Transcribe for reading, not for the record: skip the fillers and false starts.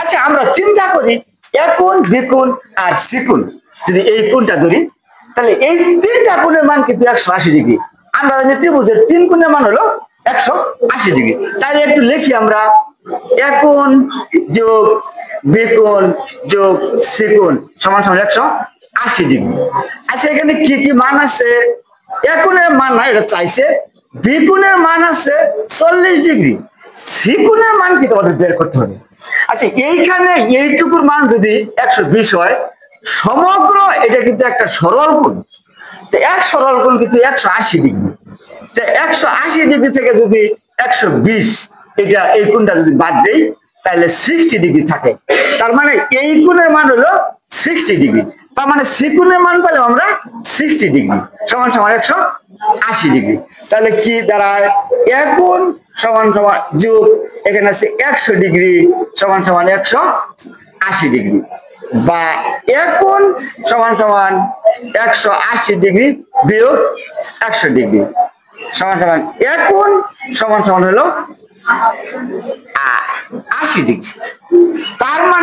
আচ্ছা আমরা চিন্তা করি এ কোণ বি কোণ আর সি কোণ যদি এই কোণটা ধরি তাহলে এই তিনটা কোণের মান কিন্তু 180 ডিগ্রি। আমরা জানি ত্রিভুজের তিন কোণের মান হলো 180 ডিগ্রি। তাহলে একটু লিখি আমরা এ কোণ যোগ বি কোণ যোগ সি কোণ সমান সমান 180 ডিগ্রি। আচ্ছা এখানে কি কি মান আছে? এ কোণের মান না, এটা চাইছে। বি কোণের মান আছে 40 ডিগ্রি। সি কোণের মান কি তোমাদের বের করতে হবে। আচ্ছা এইখানে এইটুকুর মান যদি 120 হয়, সমগ্র এটা কিন্তু একটা সরল কোণ। তো এক সরল কোণ কিন্তু 180 ডিগ্রি। তো 180 ডিগ্রি থেকে যদি 120 এটা এই কোণটা যদি বাদ দেই তাহলে 60 ডিগ্রি থাকে। তার মানে এই কোণের মান হলো 60 ডিগ্রি। তার মানে সি কোণের মান পেলাম আমরা 60 ডিগ্রি সমান সমান 180 ডিগ্রি। তাহলে কি দাঁড়ায়? এ কোণ সমান সমান যোগ এখানে আছে 100 ডিগ্রি সমান সমান 180 ডিগ্রি, বা এ কোণ সমান সমান 180 ডিগ্রি বিয়োগ 100 ডিগ্রি সমান সমান এ কোণ সমান সমান হলো 80 ডিগ্রি। তার মানে